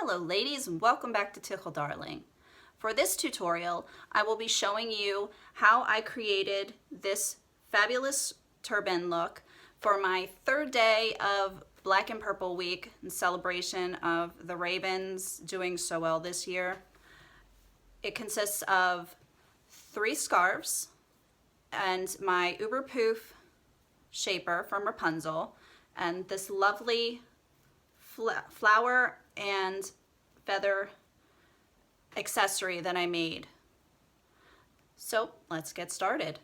Hello ladies, and welcome back to Tickle Darling. For this tutorial, I will be showing you how I created this fabulous turban look for my third day of Black and Purple Week in celebration of the Ravens doing so well this year. It consists of 3 scarves and my Uber Poof shaper from Wrapunzel and this lovely flower and feather accessory that I made. So let's get started.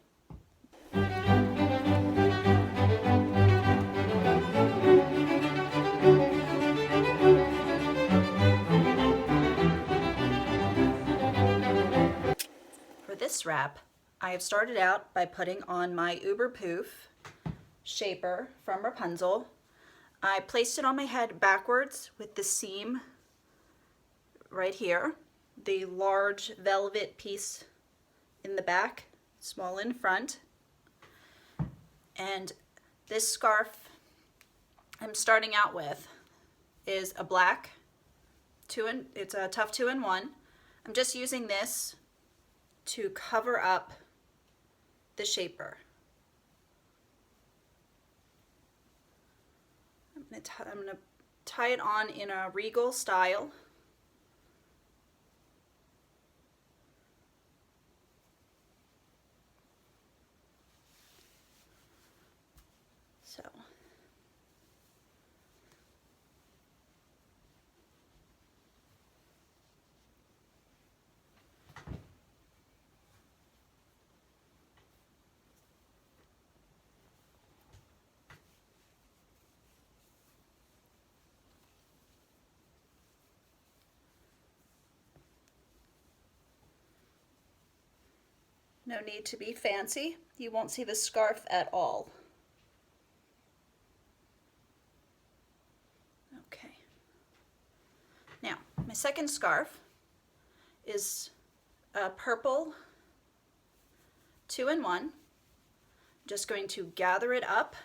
For this wrap, I have started out by putting on my Uber Poof shaper from Wrapunzel. I placed it on my head backwards with the seam right here, the large velvet piece in the back, small in front. And this scarf I'm starting out with is a black it's a tough 2-in-1. I'm just using this to cover up the shaper. I'm going to tie it on in a regal style. So no need to be fancy. You won't see the scarf at all. Okay. Now, my second scarf is a purple 2-in-1. I'm just going to gather it up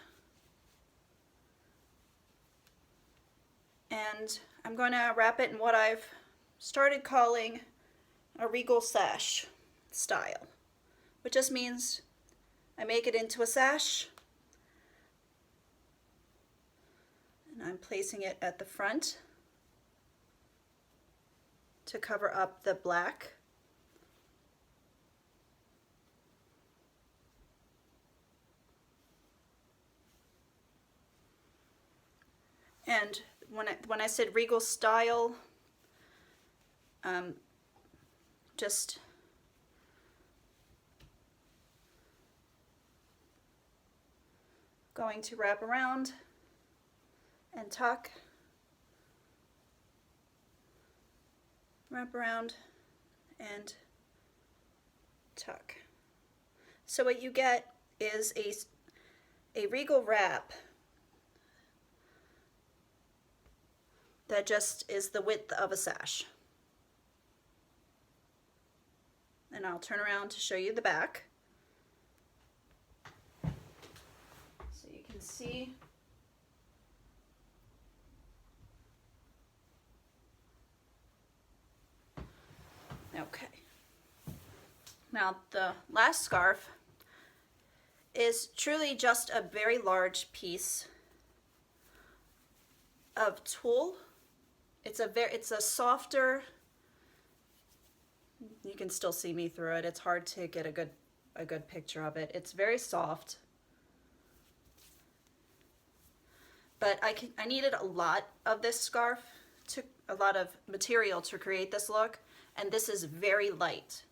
and I'm going to wrap it in what I've started calling a regal sash style, which just means I make it into a sash and I'm placing it at the front to cover up the black. And when I said regal style, just going to wrap around and tuck, wrap around and tuck. So what you get is a regal wrap that just is the width of a sash. And I'll turn around to show you the back. So you can see okay. Now the last scarf is truly just a very large piece of tulle. It's a softer, you can still see me through it. It's hard to get a good picture of it. It's very soft. But I needed a lot of this scarf, a lot of material to create this look, and this is very light.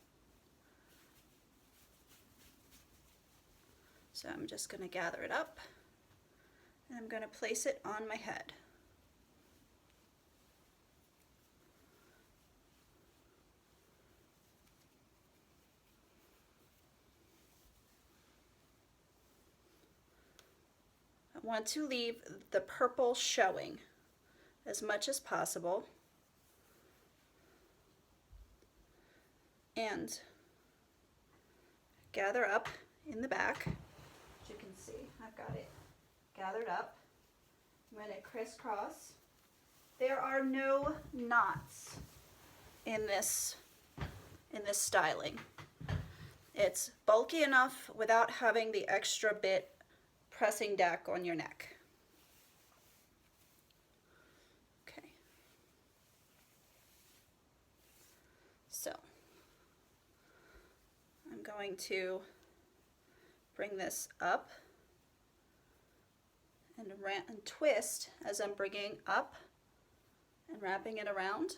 So I'm just going to gather it up and I'm going to place it on my head. I want to leave the purple showing as much as possible. And gather up in the back. As you can see, I've got it gathered up. I'm going to crisscross There are no knots in this styling. It's bulky enough without having the extra bit pressing back on your neck. Okay. So I'm going to bring this up and twist as I'm bringing up and wrapping it around.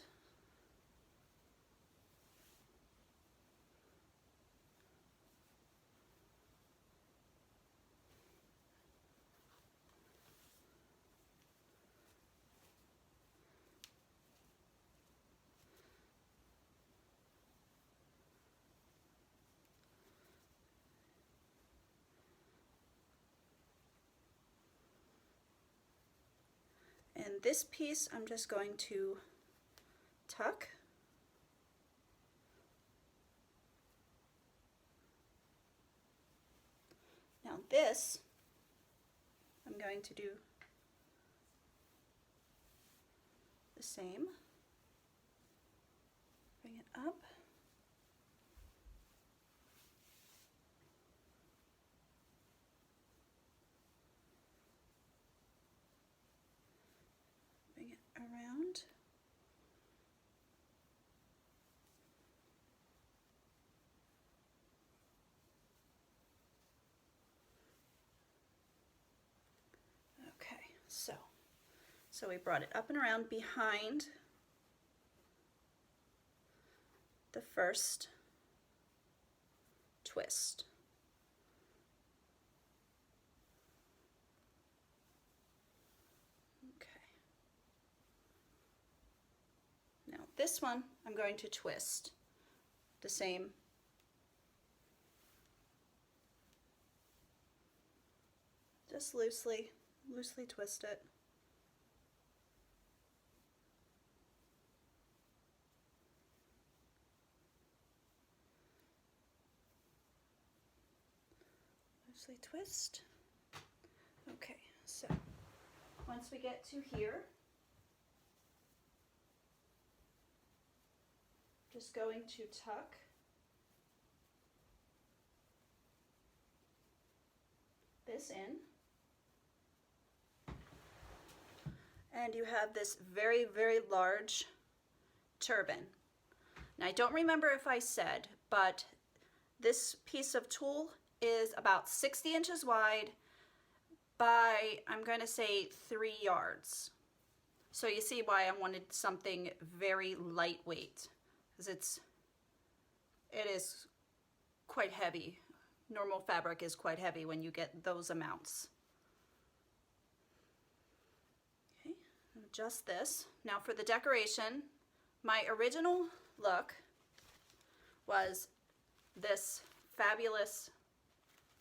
And this piece I'm just going to tuck. Now this, I'm going to do the same. Bring it up. Bring it around. Okay, so we brought it up and around behind the first twist. Okay. Now this one I'm going to twist the same. Just loosely twist it. Loosely twist. Okay, so once we get to here, just going to tuck this in. And you have this very, very large turban. Now I don't remember if I said, but this piece of tulle is about 60 inches wide by, I'm going to say, 3 yards. So you see why I wanted something very lightweight, because it is quite heavy. Normal fabric is quite heavy when you get those amounts. Okay, adjust this. Now for the decoration, my original look was this fabulous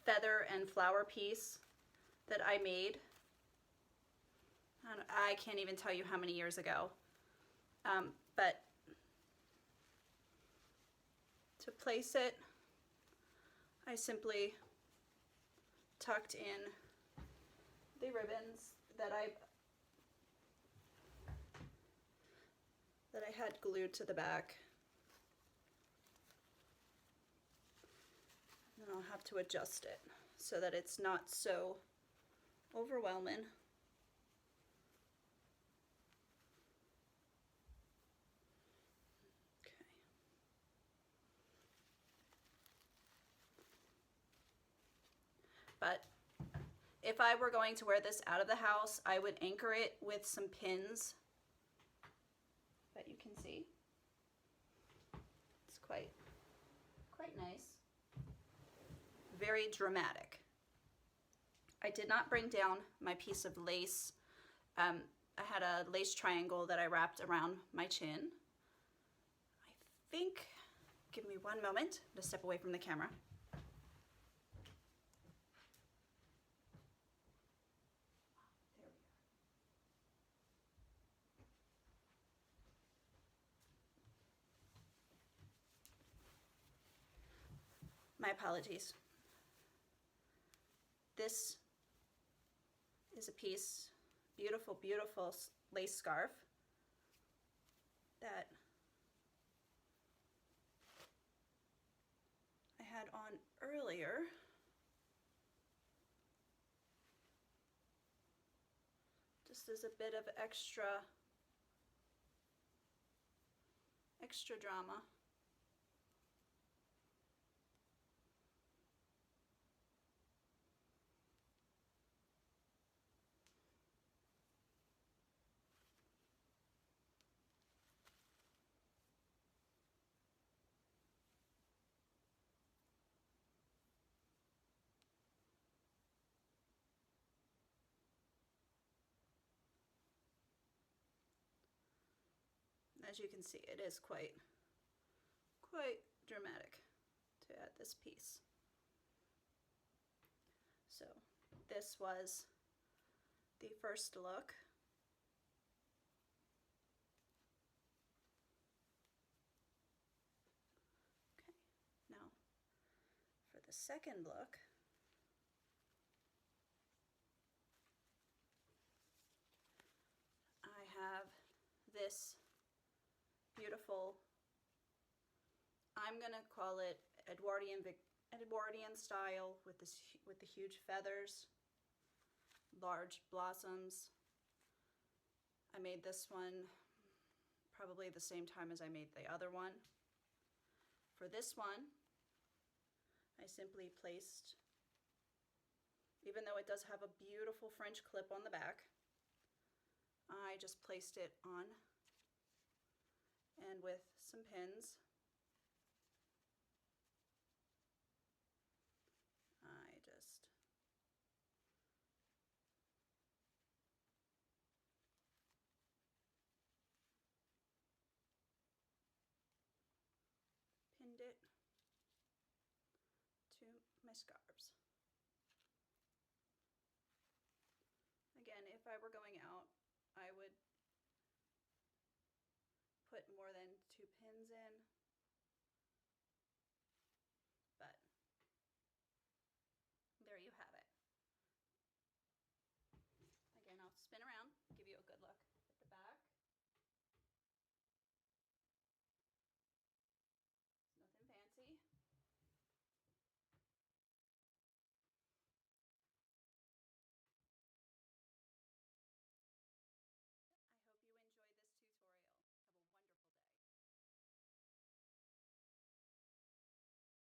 feather and flower piece that I made. I can't even tell you how many years ago. But to place it, I simply tucked in the ribbons that I had glued to the back. And I'll have to adjust it so that it's not so overwhelming. Okay. But if I were going to wear this out of the house, I would anchor it with some pins that you can see. It's quite nice. Very dramatic. I did not bring down my piece of lace. I had a lace triangle that I wrapped around my chin. I think, give me one moment to step away from the camera. There we are. My apologies. This is a piece, beautiful, beautiful lace scarf that I had on earlier. Just as a bit of extra drama. As you can see, it is quite dramatic to add this piece. So this was the first look. Okay, now for the second look, I have this beautiful, I'm gonna call it Edwardian style with the huge feathers, large blossoms. I made this one probably the same time as I made the other one. For this one, I simply placed, even though it does have a beautiful French clip on the back, I just placed it on, and with some pins, I just pinned it to my scarves. Again, if I were going out, I would